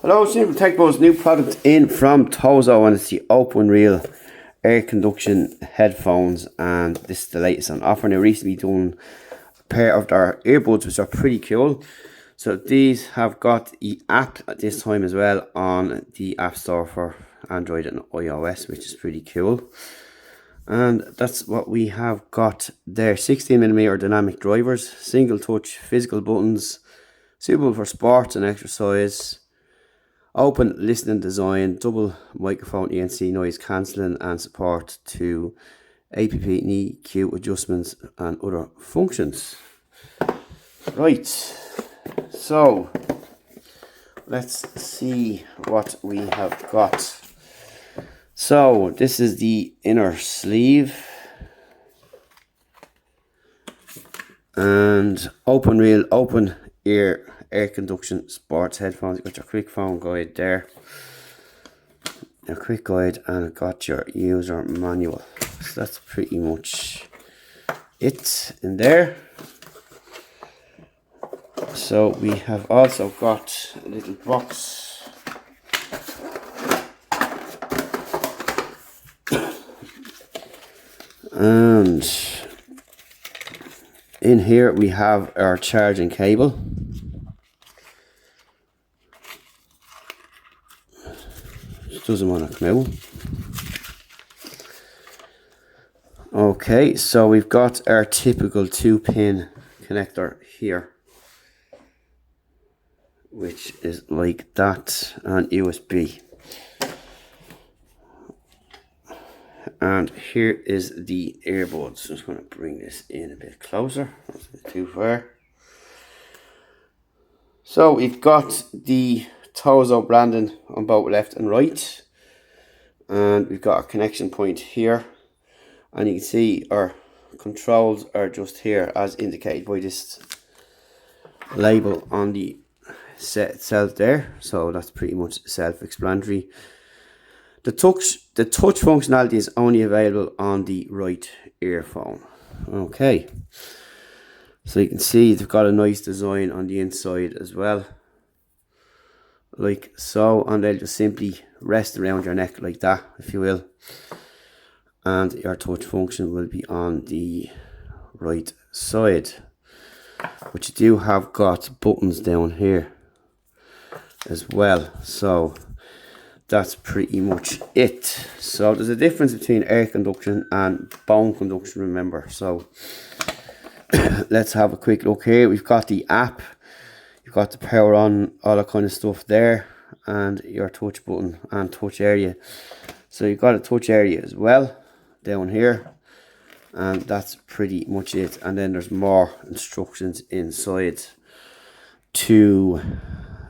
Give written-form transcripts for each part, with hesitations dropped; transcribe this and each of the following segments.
Hello, Simple Tech Buzz, new product in from TOZO, and it's the OpenReal air conduction headphones, and this is the latest on offer. Now, recently done a pair of their earbuds, which are pretty cool. So these have got the app at this time as well on the App Store for Android and iOS, which is pretty cool. And that's what we have got there. 16mm dynamic drivers, single touch physical buttons, suitable for sports and exercise. Open listening design, double microphone ENC noise cancelling, and support to APP and EQ adjustments and other functions. Right, so let's see what we have got. So this is the inner sleeve, and OpenReal open ear air conduction sports headphones. You got your quick phone guide there, your quick guide, and got your user manual. So that's pretty much it in there. So we have also got a little box, and in here we have our charging cable. Doesn't want to come out. Okay, so we've got our typical 2-pin connector here, which is like that, and USB. And here is the earbuds. I'm just going to bring this in a bit closer. That's a bit too far. So we've got the TOZO branding on both left and right, and we've got a connection point here, and you can see our controls are just here as indicated by this label on the set itself there. So that's pretty much self-explanatory. The touch functionality is only available on the right earphone. Okay, so you can see they've got a nice design on the inside as well, like so, and they'll just simply rest around your neck like that, if you will, and your touch function will be on the right side. But you do have got buttons down here as well, so that's pretty much it. So there's a difference between air conduction and bone conduction, remember. So let's have a quick look here. We've got the app, you've got the power on, all that kind of stuff there, and your touch button and touch area. So you've got a touch area as well down here, and that's pretty much it. And then there's more instructions inside to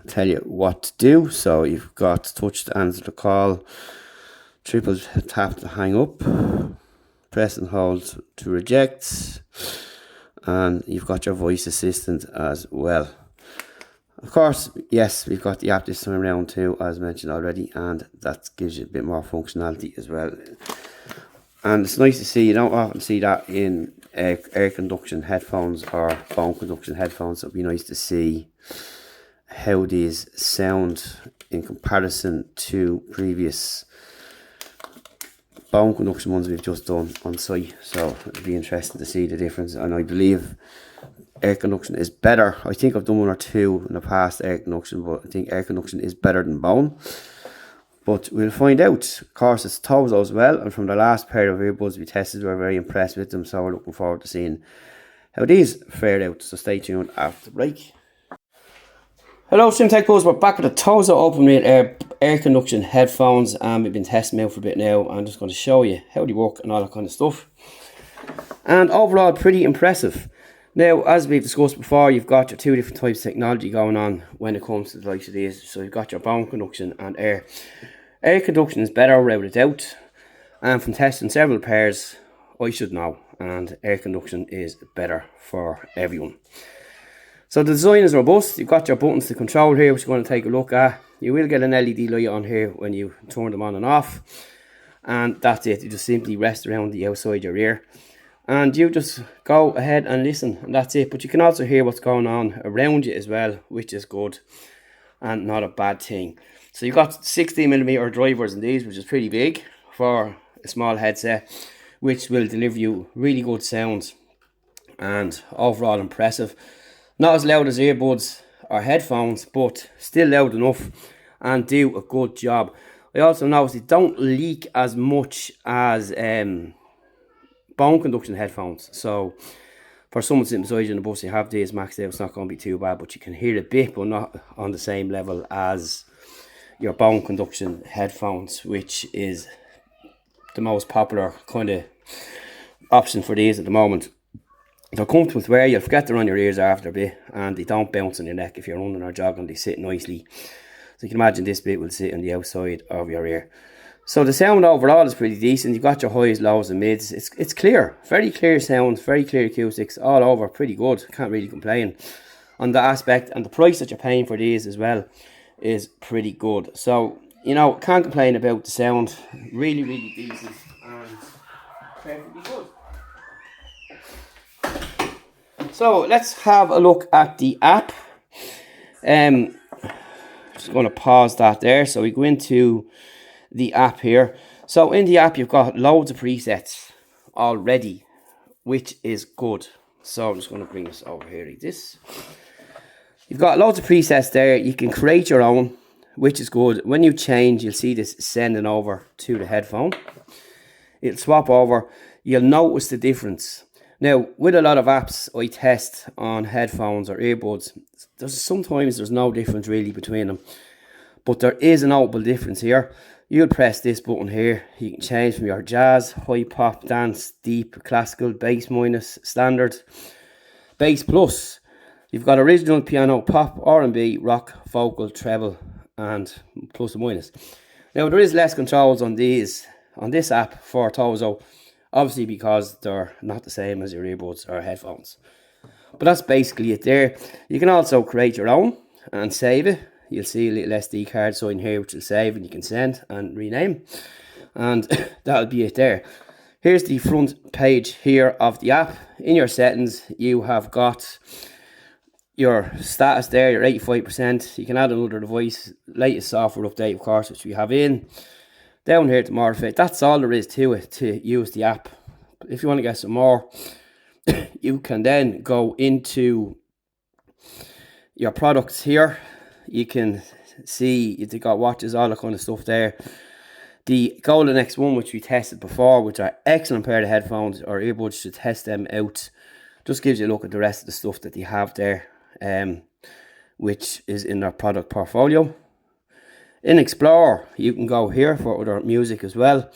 tell you what to do. So you've got touch to answer the call, triple tap to hang up, press and hold to reject, and you've got your voice assistant as well. Of course, yes, we've got the app this time around too, as mentioned already, and that gives you a bit more functionality as well. And it's nice to see, you don't often see that in air conduction headphones or bone conduction headphones. So it'd be nice to see how these sound in comparison to previous bone conduction ones we've just done on site. So it'd be interesting to see the difference, and I believe air conduction is better. I think I've done one or two in the past air conduction, but I think air conduction is better than bone. But we'll find out. Of course, it's TOZO as well, and from the last pair of earbuds we tested, we were very impressed with them. So we're looking forward to seeing how these fared out. So stay tuned after the break. Hello, Sim Tech Buzz. We're back with the TOZO OpenReal air conduction headphones, and we've been testing them out for a bit now. I'm just going to show you how they work and all that kind of stuff. And overall, pretty impressive. Now, as we've discussed before, you've got your two different types of technology going on when it comes to the likes of these. So you've got your bone conduction and air. Air conduction is better without a doubt, and from testing several pairs, I should know, and air conduction is better for everyone. So the design is robust. You've got your buttons to control here, which you're going to take a look at. You will get an LED light on here when you turn them on and off, and that's it. You just simply rest around the outside your ear, and you just go ahead and listen, and that's it. But you can also hear what's going on around you as well, which is good. and not a bad thing. So you've got 16mm drivers in these, which is pretty big for a small headset, which will deliver you really good sound and overall impressive. Not as loud as earbuds or headphones, but still loud enough and do a good job. I also noticed they don't leak as much as bone conduction headphones. So for someone sitting beside you in the bus, you have these maxed out, it's not going to be too bad, but you can hear a bit, but not on the same level as your bone conduction headphones, which is the most popular kind of option for these at the moment. They're comfortable to wear, you'll forget they're on your ears after a bit, and they don't bounce on your neck if you're running or jogging, they sit nicely. So you can imagine this bit will sit on the outside of your ear. So the sound overall is pretty decent. You've got your highs, lows and mids. It's clear, very clear sound, very clear acoustics all over, pretty good. Can't really complain on that aspect, and the price that you're paying for these as well is pretty good. So, you know, can't complain about the sound. Really, really decent and perfectly good. So let's have a look at the app. Just going to pause that there. So we go into the app here. So in the app you've got loads of presets already, which is good. So I'm just going to bring this over here like this. You've got loads of presets there. You can create your own, which is good. When you change, you'll see this sending over to the headphone. It'll swap over. You'll notice the difference. Now, with a lot of apps I test on headphones or earbuds, sometimes there's no difference really between them. But there is a notable difference here. You'll press this button here. You can change from your jazz, high pop, dance, deep, classical, bass minus, standard, bass plus. You've got original, piano, pop, R&B, rock, vocal, treble, and plus and minus. Now, there is less controls on this app for TOZO, obviously because they're not the same as your earbuds or headphones. But that's basically it there. You can also create your own and save it. You'll see a little SD card sign here which will save and you can send and rename. And that'll be it there. Here's the front page here of the app. In your settings, you have got your status there, your 85%. You can add another device, latest software update, of course, which we have in. Down here to modify it. That's all there is to it to use the app. But if you want to get some more, you can then go into your products here. You can see you've got watches, all that kind of stuff there. The Golden X1, which we tested before, which are excellent pair of headphones or earbuds, to test them out. Just gives you a look at the rest of the stuff that they have there, which is in their product portfolio. In Explore, you can go here for other music as well.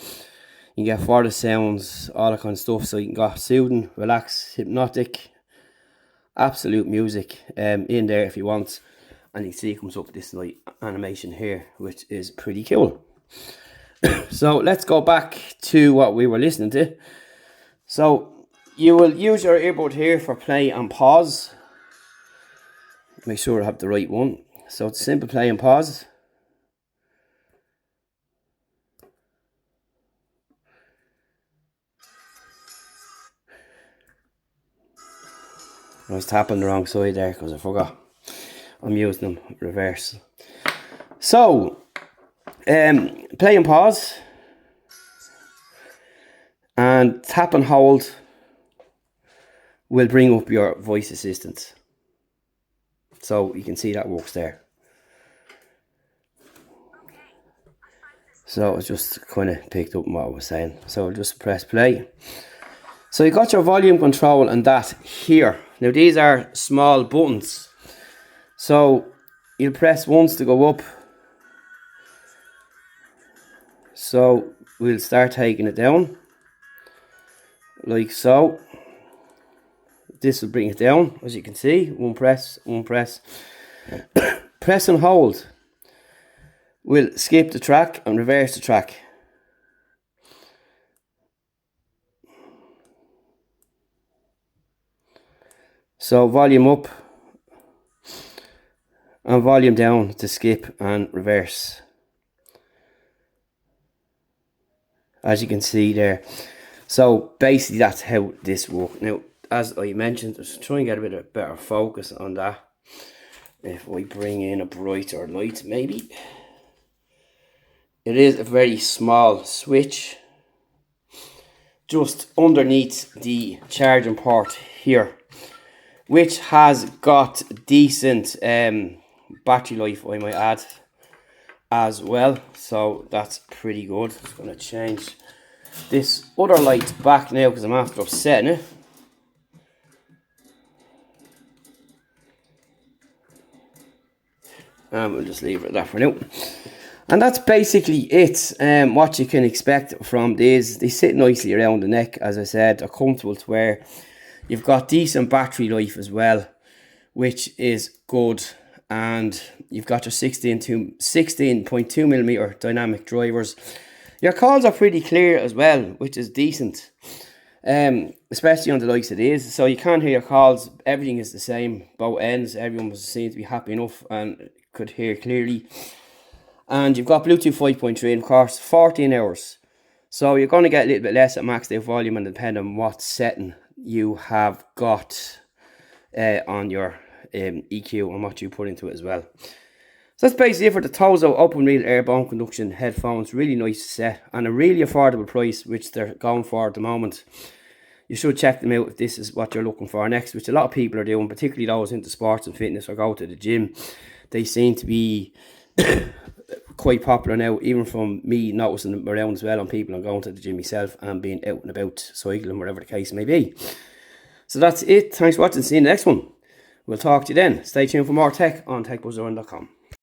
You can get further sounds, all that kind of stuff. So you can go soothing, relax, hypnotic, absolute music in there if you want. And you can see it comes up with this like animation here, which is pretty cool. So let's go back to what we were listening to. So you will use your earbud here for play and pause. Make sure I have the right one. So it's simple play and pause. I was tapping the wrong side there because I forgot. I'm using them reverse. So, play and pause. And tap and hold will bring up your voice assistant. So you can see that works there. So it's just kind of picked up what I was saying. So I'll just press play. So you got your volume control and that here. Now these are small buttons. So you'll press once to go up. So we'll start taking it down. Like so. This will bring it down, as you can see. One press, one press. Press and hold. We'll skip the track and reverse the track. So volume up and volume down to skip and reverse. As you can see there. So basically that's how this works. Now, as I mentioned, just try and get a bit of better focus on that. If I bring in a brighter light, maybe. It is a very small switch just underneath the charging port here, which has got decent battery life, I might add, as well. So that's pretty good. I'm just going to change this other light back now because I'm after upsetting it. And we'll just leave it at that for now. And that's basically it. What you can expect from these. They sit nicely around the neck, as I said. They're comfortable to wear. You've got decent battery life as well, which is good. And you've got your 16.2mm dynamic drivers. Your calls are pretty clear as well, which is decent. Especially on the likes of these. So you can't hear your calls. Everything is the same. Both ends. Everyone was seen to be happy enough and could hear clearly. And you've got Bluetooth 5.3 and of course 14 hours. So you're going to get a little bit less at maxed out volume and depending on what setting you have got on your EQ and what you put into it as well. So that's basically it for the TOZO OpenReal Airborne Conduction headphones. Really nice set and a really affordable price, which they're going for at the moment. You should check them out if this is what you're looking for next, which a lot of people are doing, particularly those into sports and fitness or go to the gym. They seem to be quite popular now, even from me noticing them around as well on people and going to the gym myself and being out and about cycling, whatever the case may be. So that's it. Thanks for watching. See you in the next one. We'll talk to you then. Stay tuned for more tech on techbuzzrun.com.